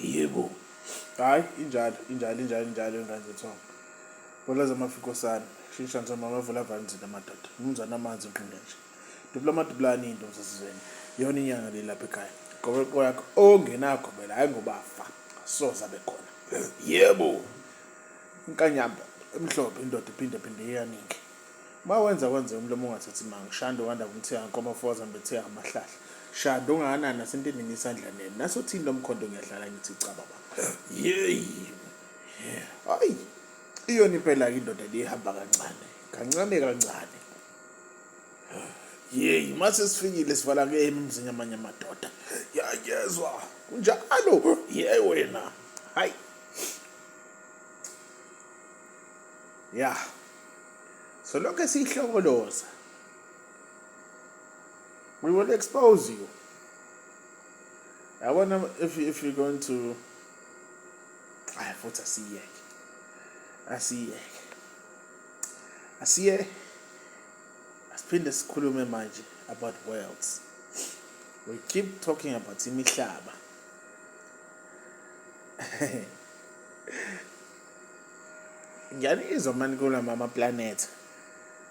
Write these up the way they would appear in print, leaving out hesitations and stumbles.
Yebo. Hayi injalo ngangethonga. Bola zamafikosana. Shisha nzoma amavula avanzile amadoda. Umzana amanzi nqile nje. Diplomatic into sasizweni. Yona inyanga le lapha ekhaya. Gobeqo yakho ongenakho phela hayi ngoba afa. Soza bekhona. Yebo. Inkanyamba emhlophe indoda iphinde iyaningi. Mawenza umlomo ungathathi imanga. Shando wanda kumthiya nkomo foza mbethe amahlahla. Shando ungakanani nasentini ngisandla nene. Nasothini lomkhondo ngiyahlala ngithi cha baba. Yey. Hayi. Iyona impela indoda lihamba kancane. Yey, mase sifikile sivala emzini amanye amadoda. Yayezwa. Kunjalo. Yey wena. Hayi. Yeah. So long as sihlokoloza, we will expose you. I wonder if you're going to. I thought I see. Asipinde sikhulume manje about worlds. We keep talking about Imihlaba. Ngiyalizwa manje kula mama planet.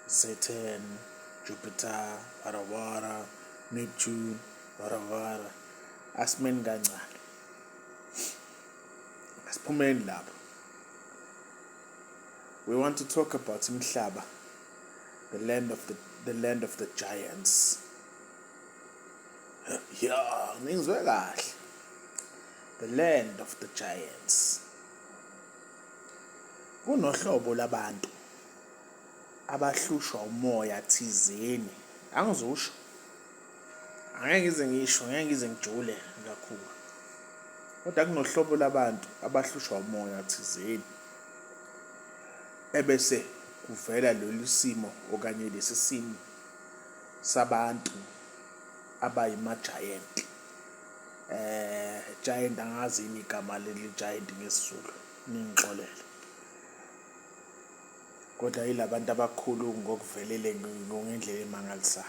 Saturn, Jupiter, Varavara, Neptune, Varavara. Asmen kancane. Asiphumeni lapho. We want to talk about Imihlaba, the land of the giants. Yeah, ngizwe kahle. The land of the giants. Kunohlobo labantu abahlushwa umoya thizeni. Angizusho. Angeke ngize ngijule kakhulu. Kodwa kunohlobo labantu abahlushwa umoya thizeni. Ebese kuvela lolu simo okanye lesi simo sabantu abayima-giant. Giant angazi igama leli giant ngesizulu. Ningixolele. Kodwa yilabantu abakhulu ngokuvelele ngendlela emangalisayo.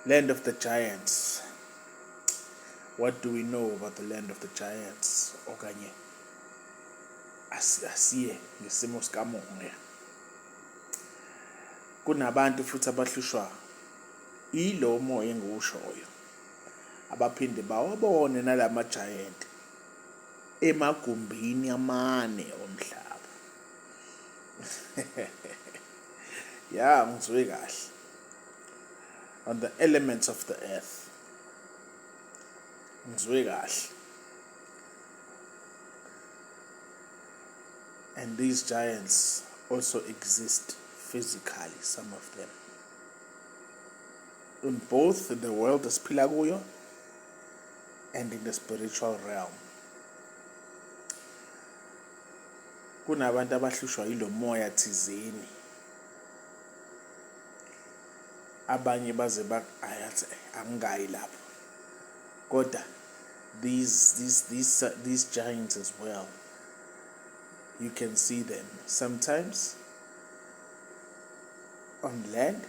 Land of the giants. What do we know about the land of the giants? Okanye asiye ngesimo sikamoya. Kunabantu futhi abahlushwa ilo moya engiwushoyo. Abaphinde bawabone nalama giant emagumbini amane omhlaba. Yeah, ngizwe kahle. On the elements of the earth. Ngizwe kahle. And these giants also exist physically, some of them. In both the world esiphila kuyo and in the spiritual realm. Kunabantu abahlushwa yilo moya thizeni. Abanye baze ayathi angayi lapho. Kodwa these giants as well. You can see them sometimes on land,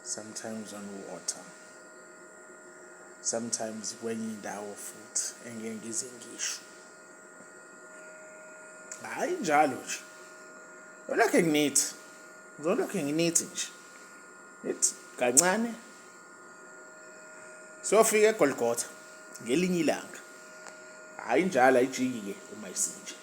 sometimes on water. Sometimes kwenye indawo futhi engeke ngize ngisho. Hayi njalo nje. Olokhe nginithi nje. Nithi kancane. Sofika eGolgotha ngelinye ilanga. Hayi njalo ayijiki ke uma isinje.